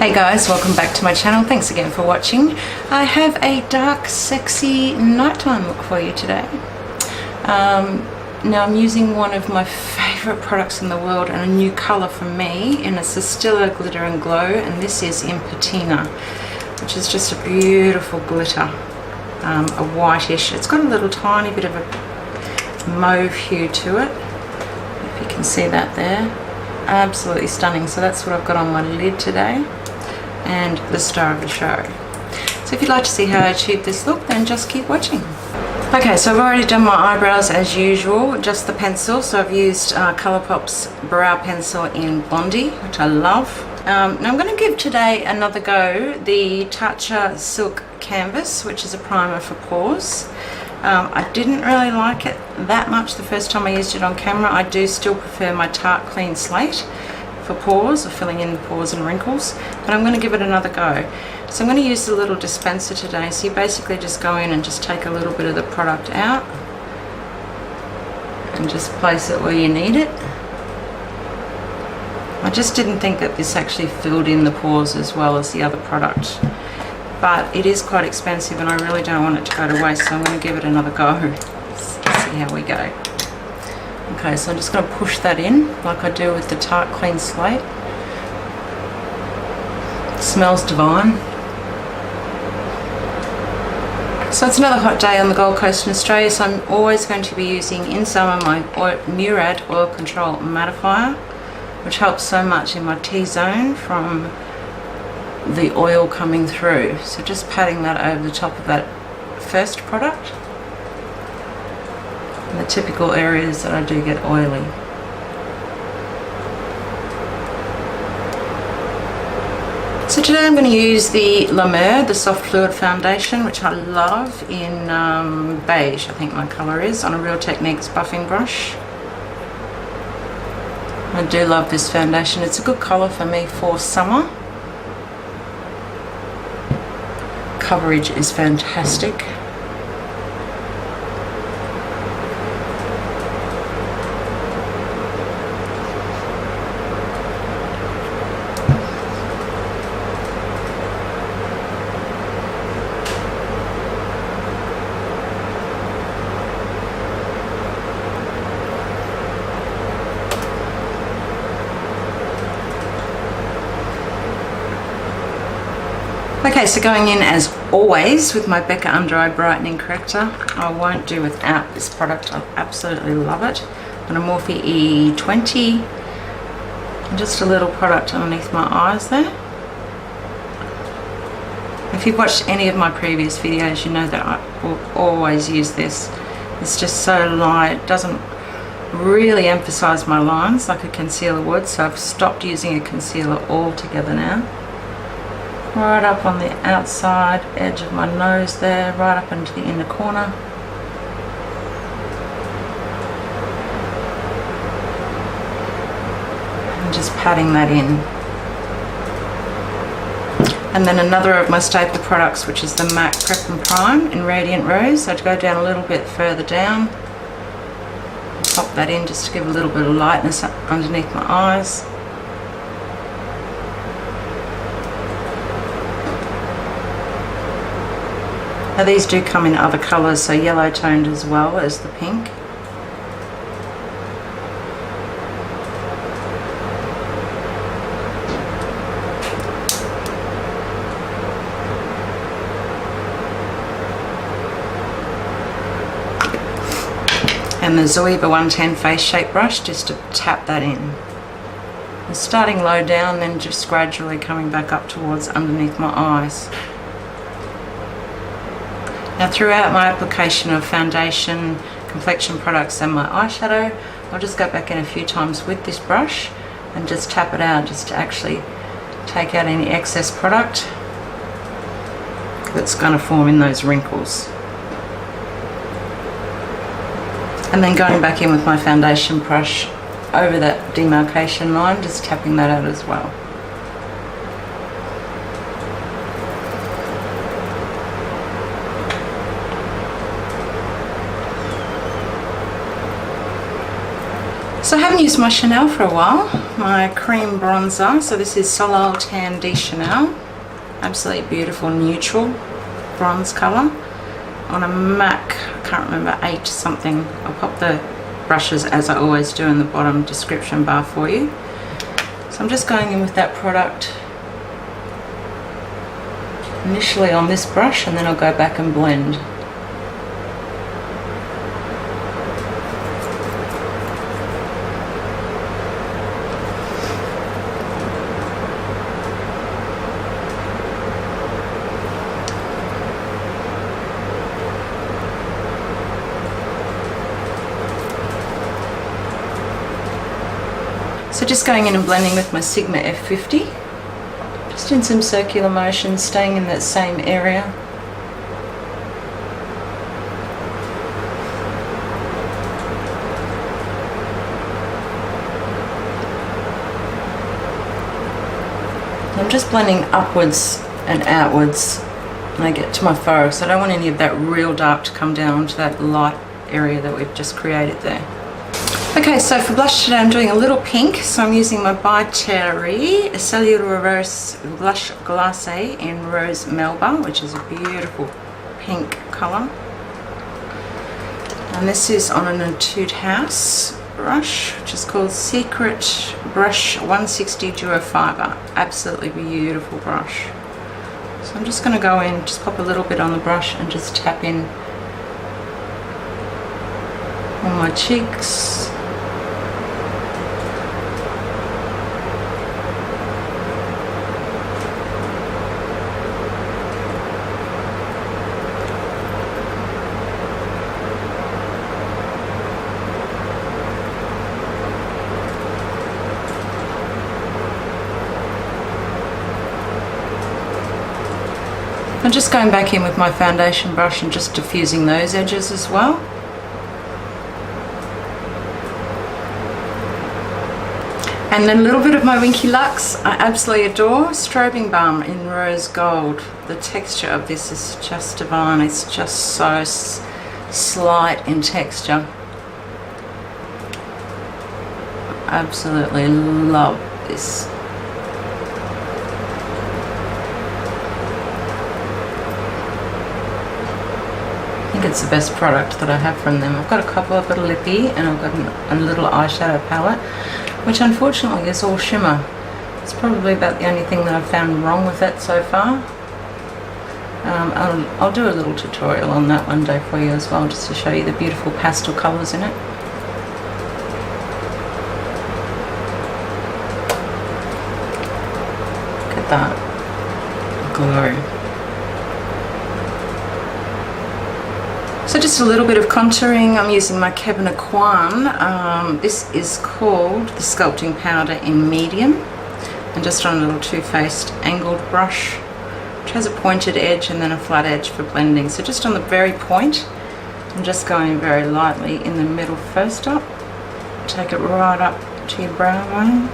Hey guys, welcome back to my channel. Thanks again for watching. I have a dark, sexy nighttime look for you today. Now I'm using one of my favourite products in the world and a new colour for me, and it's the Stila Glitter and Glow, and this is in Patina, which is just a beautiful glitter, a whitish. It's got a little tiny bit of a mauve hue to it, if you can see that there. Absolutely stunning. So that's what I've got on my lid today, and the star of the show. So if you'd like to see how I achieve this look, then just keep watching. Okay, so I've already done my eyebrows as usual, just the pencil. So I've used ColourPop's brow pencil in Blondie, which I love. Now I'm going to give today another go the Tatcha Silk Canvas, which is a primer for pores. I didn't really like it that much the first time I used it on camera. I do still prefer my Tarte Clean Slate for pores, or filling in the pores and wrinkles, but I'm going to give it another go. So I'm going to use the little dispenser today. So you basically just go in and just take a little bit of the product out and just place it where you need it. I just didn't think that this actually filled in the pores as well as the other product, but it is quite expensive and I really don't want it to go to waste, so I'm going to give it another go. Let's see how we go. Okay, so I'm just going to push that in like I do with the Tarte Clean Slate. It smells divine. So it's another hot day on the Gold Coast in Australia, so I'm always going to be using in summer my MURAD Oil Control Mattifier, which helps so much in my T-zone from the oil coming through. So just patting that over the top of that first product, and the typical areas that I do get oily. So today I'm going to use the MURAD, the Soft Fluid Foundation, which I love, in Beige, I think my colour is, on a Real Techniques buffing brush. I do love this foundation. It's a good colour for me for summer. Coverage is fantastic. Okay, so going in as always with my Becca Under Eye Brightening Corrector. I won't do without this product. I absolutely love it. On a Morphe E20. And just a little product underneath my eyes there. If you've watched any of my previous videos, you know that I will always use this. It's just so light. It doesn't really emphasize my lines like a concealer would, so I've stopped using a concealer altogether now. Right up on the outside edge of my nose there, right up into the inner corner. And just patting that in. And then another of my staple products, which is the MAC Prep and Prime in Radiant Rose. So I'd go down a little bit further down, pop that in just to give a little bit of lightness underneath my eyes. Now these do come in other colours, so yellow toned as well as the pink. And the Zoeva 110 face shape brush just to tap that in. And starting low down, then just gradually coming back up towards underneath my eyes. Now throughout my application of foundation, complexion products and my eyeshadow, I'll just go back in a few times with this brush and just tap it out just to actually take out any excess product that's going to form in those wrinkles. And then going back in with my foundation brush over that demarcation line, just tapping that out as well. So I haven't used my Chanel for a while, my cream bronzer. So this is Soleil Tan de Chanel. Absolutely beautiful neutral bronze colour on a MAC, I can't remember, 8 something. I'll pop the brushes as I always do in the bottom description bar for you. So I'm just going in with that product initially on this brush, and then I'll go back and blend. So just going in and blending with my Sigma F50, just in some circular motions, staying in that same area. I'm just blending upwards and outwards when I get to my forehead, so I don't want any of that real dark to come down onto that light area that we've just created there. Okay, so for blush today I'm doing a little pink, so I'm using my By Cherry Cellularose Blush Glace in Rose Melba, which is a beautiful pink colour. And this is on an Etude House brush, which is called Secret Brush 160 Duo Fibre. Absolutely beautiful brush. So I'm just going to go in, just pop a little bit on the brush and just tap in on my cheeks. I'm just going back in with my foundation brush and just diffusing those edges as well. And then a little bit of my Winky Luxe. I absolutely adore Strobing Balm in Rose Gold. The texture of this is just divine. It's just so slight in texture. Absolutely love this. I think it's the best product that I have from them. I've got a couple. I've got a lippy and I've got a little eyeshadow palette, which unfortunately is all shimmer. It's probably about the only thing that I've found wrong with it so far. I'll do a little tutorial on that one day for you as well, just to show you the beautiful pastel colours in it. Look at that glow. So just a little bit of contouring. I'm using my Cabernet Quan. This is called the Sculpting Powder in Medium, and just on a little Too Faced angled brush, which has a pointed edge and then a flat edge for blending. So just on the very point, I'm just going very lightly in the middle first up. Take it right up to your brow bone.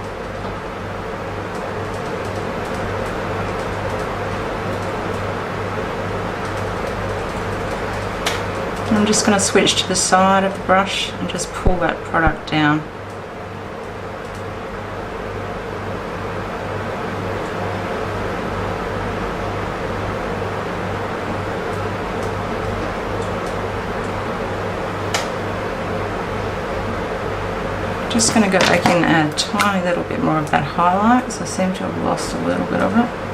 I'm just going to switch to the side of the brush and just pull that product down. Just going to go back in and add a tiny little bit more of that highlight, because I seem to have lost a little bit of it.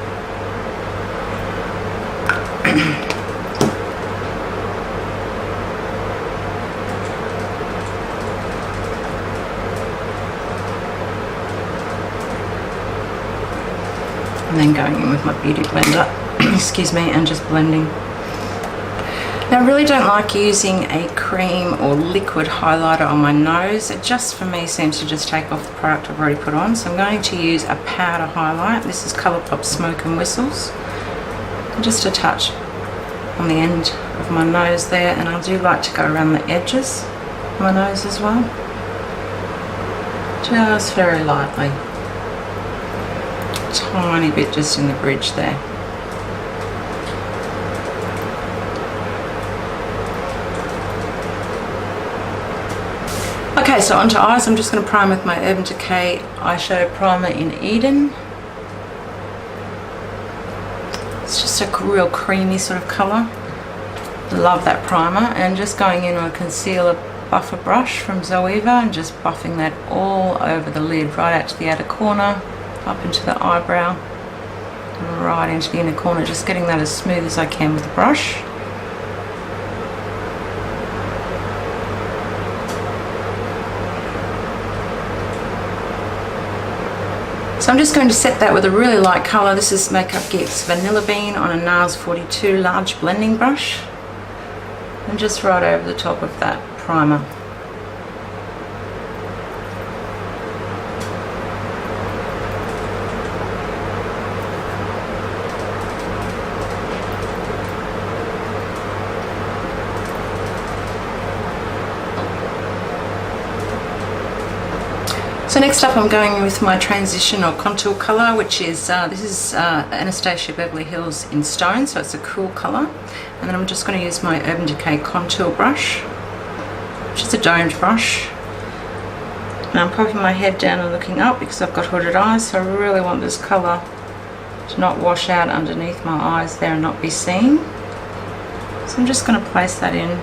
And then going in with my beauty blender, excuse me, and just blending. Now I really don't like using a cream or liquid highlighter on my nose. It just, for me, seems to just take off the product I've already put on. So I'm going to use a powder highlight. This is ColourPop Smoke and Whistles. And just a touch on the end of my nose there, and I do like to go around the edges of my nose as well. Just very lightly. Tiny bit just in the bridge there. Okay, so onto eyes. I'm just going to prime with my Urban Decay eyeshadow primer in Eden. It's just a real creamy sort of colour. Love that primer. And just going in with a concealer buffer brush from Zoeva and just buffing that all over the lid, right out to the outer corner, up into the eyebrow, and right into the inner corner, just getting that as smooth as I can with the brush. So I'm just going to set that with a really light colour. This is Makeup Geek's Vanilla Bean on a NARS 42 large blending brush. And just right over the top of that primer. So next up I'm going with my transition or contour colour, which is, this is Anastasia Beverly Hills in Stone, so it's a cool colour. And then I'm just going to use my Urban Decay contour brush, which is a domed brush. And I'm popping my head down and looking up because I've got hooded eyes, so I really want this colour to not wash out underneath my eyes there and not be seen. So I'm just going to place that in.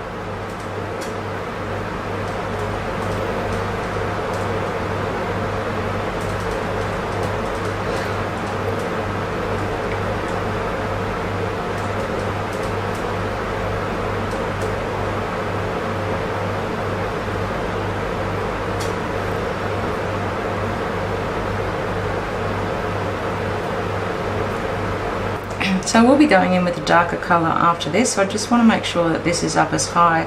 So we'll be going in with a darker colour after this, so I just want to make sure that this is up as high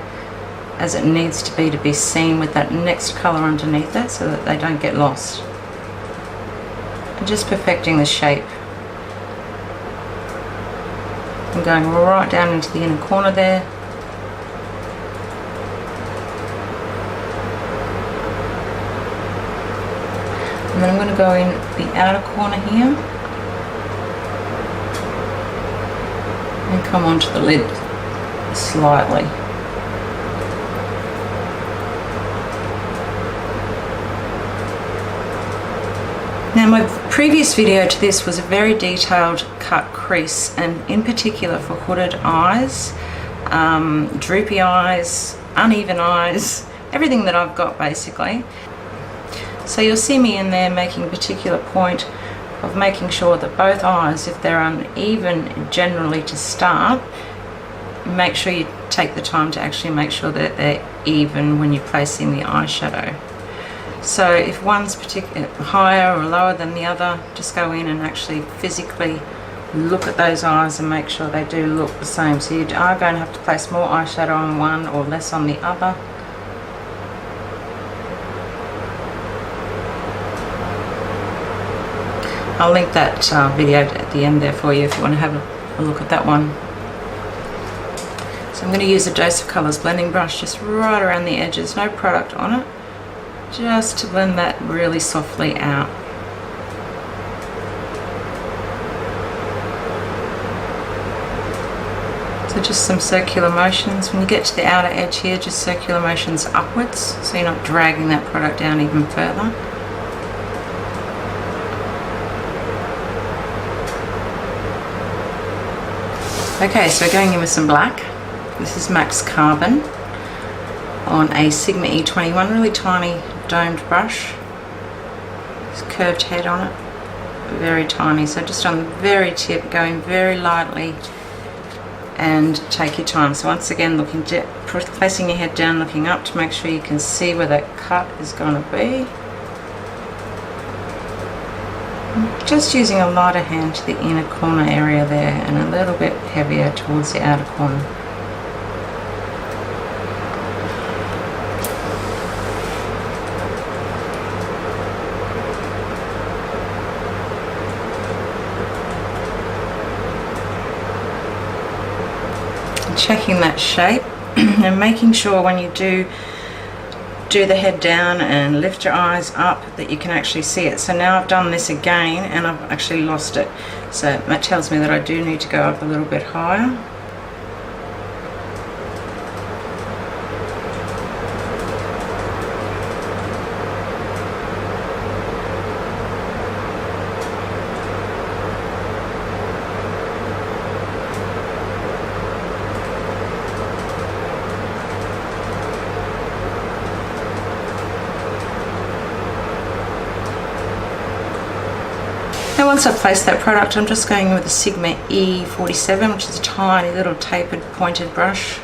as it needs to be seen with that next colour underneath it, so that they don't get lost. And just perfecting the shape. I'm going right down into the inner corner there. And then I'm going to go in the outer corner here. And come onto the lid slightly. Now my previous video to this was a very detailed cut crease, and in particular for hooded eyes, droopy eyes, uneven eyes, everything that I've got basically. So you'll see me in there making a particular point of making sure that both eyes, if they're uneven generally to start, make sure you take the time to actually make sure that they're even when you're placing the eyeshadow. So if one's particularly higher or lower than the other, just go in and actually physically look at those eyes and make sure they do look the same. So you are going to have to place more eyeshadow on one or less on the other. I'll link that video at the end there for you if you want to have a look at that one. So I'm going to use a Dose of Colours blending brush just right around the edges, no product on it, just to blend that really softly out. So just some circular motions. When you get to the outer edge here, just circular motions upwards, so you're not dragging that product down even further. Okay, so we're going in with some black. This is Max Carbon on a Sigma E21, really tiny domed brush. It's curved head on it, very tiny. So just on the very tip, going very lightly and take your time. So once again, placing your head down, looking up to make sure you can see where that cut is going to be. Just using a lighter hand to the inner corner area there and a little bit heavier towards the outer corner. And checking that shape and making sure when you do the head down and lift your eyes up that you can actually see it. So now I've done this again and I've actually lost it. So that tells me that I do need to go up a little bit higher. once I've placed that product, I'm just going in with a Sigma E47, which is a tiny little tapered pointed brush.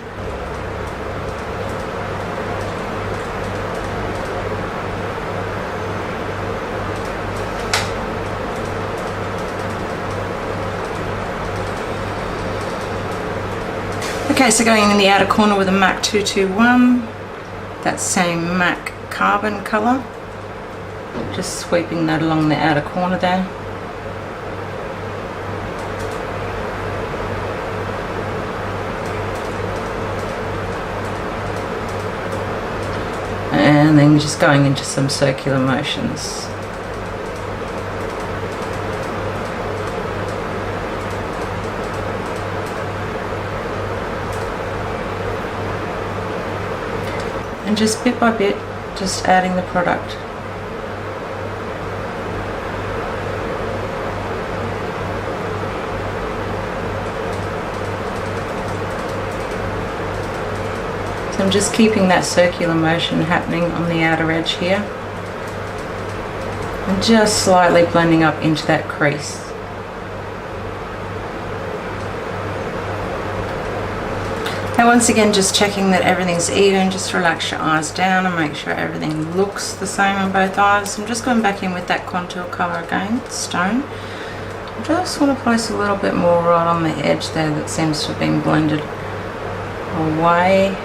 Okay, so going in the outer corner with a MAC 221, that same MAC carbon colour, just sweeping that along the outer corner there. And then just going into some circular motions. And just bit by bit, just adding the product. So I'm just keeping that circular motion happening on the outer edge here. And just slightly blending up into that crease. Now once again, just checking that everything's even, just relax your eyes down and make sure everything looks the same on both eyes. I'm just going back in with that contour colour again, Stone. I just want to place a little bit more right on the edge there that seems to have been blended away.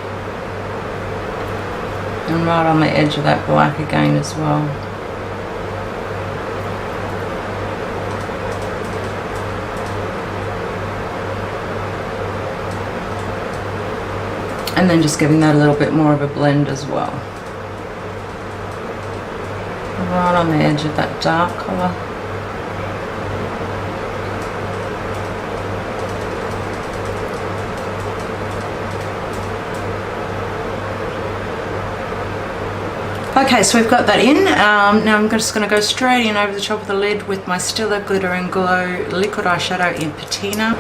And right on the edge of that black again as well. And then just giving that a little bit more of a blend as well. Right on the edge of that dark colour. Okay, so we've got that in. Now I'm just going to go straight in over the top of the lid with my Stila Glitter and Glow Liquid Eyeshadow in Patina.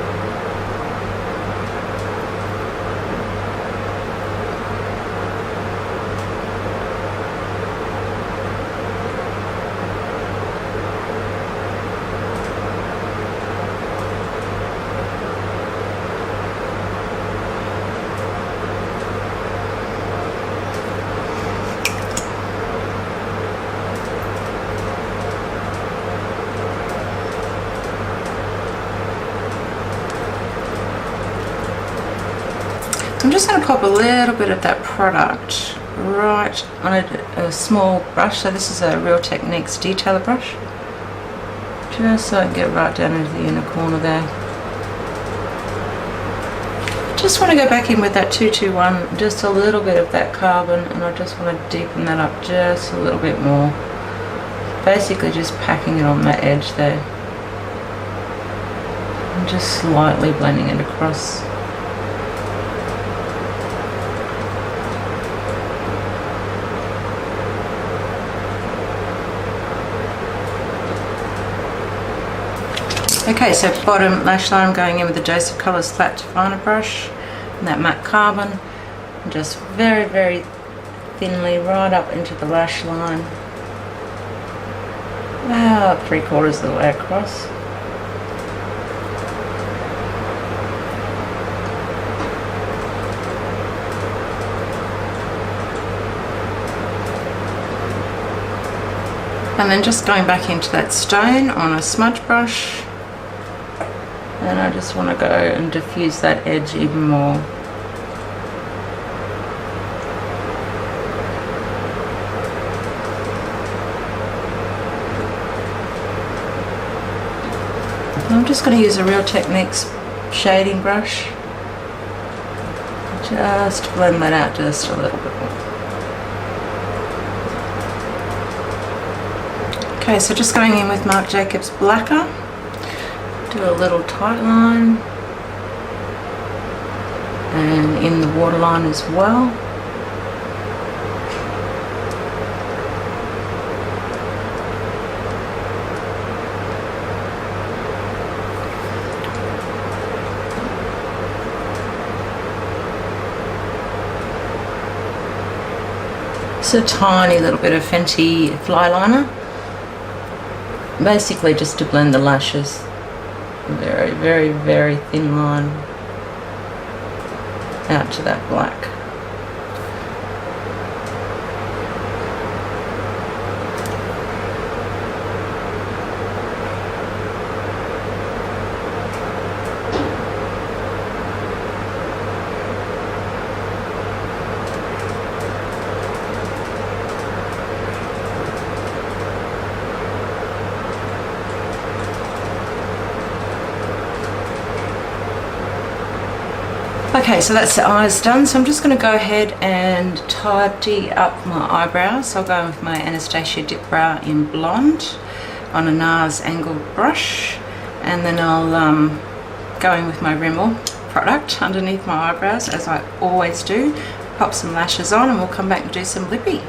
I'm just going to pop a little bit of that product right on a small brush. So this is a Real Techniques detailer brush. Just so I can get right down into the inner corner there. Just want to go back in with that 221, just a little bit of that carbon, and I just want to deepen that up just a little bit more. Basically just packing it on that edge there. And just slightly blending it across. Okay, so bottom lash line, I'm going in with a Dose of Colours Flat Definer brush and that matte carbon, and just very, very thinly right up into the lash line, about 3/4 of the way across. And then just going back into that stone on a smudge brush. And I just want to go and diffuse that edge even more. I'm just going to use a Real Techniques shading brush. Just blend that out just a little bit more. Okay, so just going in with Marc Jacobs Blacker. Do a little tight line and in the waterline as well. It's a tiny little bit of Fenty fly liner. basically just to blend the lashes. Very, very, very thin line out to that black. Okay, so that's the eyes done. So I'm just going to go ahead and tidy up my eyebrows. So I'll go with my Anastasia Dip Brow in Blonde on a NARS angled brush, and then I'll go in with my Rimmel product underneath my eyebrows, as I always do. Pop some lashes on, and we'll come back and do some lippy.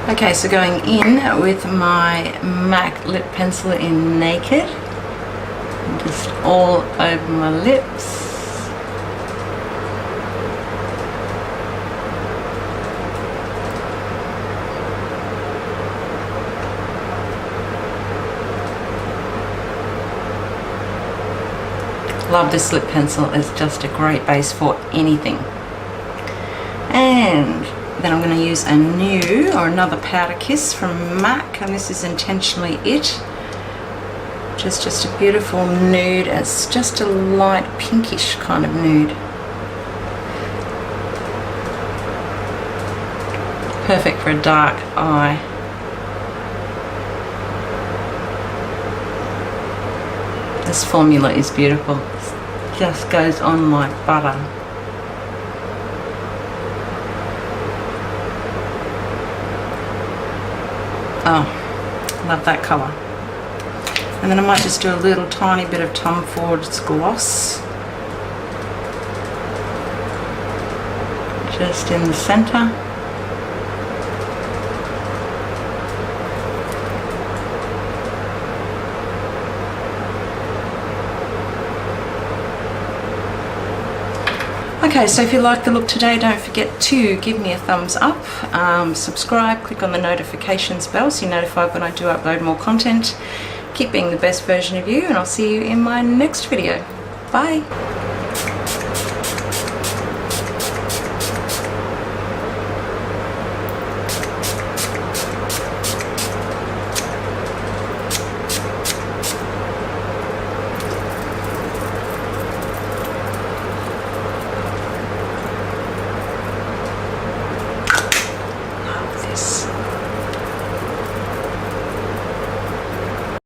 Okay, so going in with my MAC lip pencil in Naked, just all over my lips. Love this lip pencil, it's just a great base for anything. And then I'm going to use a new or another Powder Kiss from MAC, and this is Intentionally It. Just a beautiful nude. It's just a light pinkish kind of nude. Perfect for a dark eye. This formula is beautiful. It just goes on like butter. Oh, love that colour. And then I might just do a little tiny bit of Tom Ford's gloss. Just in the centre. Okay, so if you like the look today, don't forget to give me a thumbs up, subscribe, click on the notifications bell so you're notified when I do upload more content. Keep being the best version of you, and I'll see you in my next video. Bye!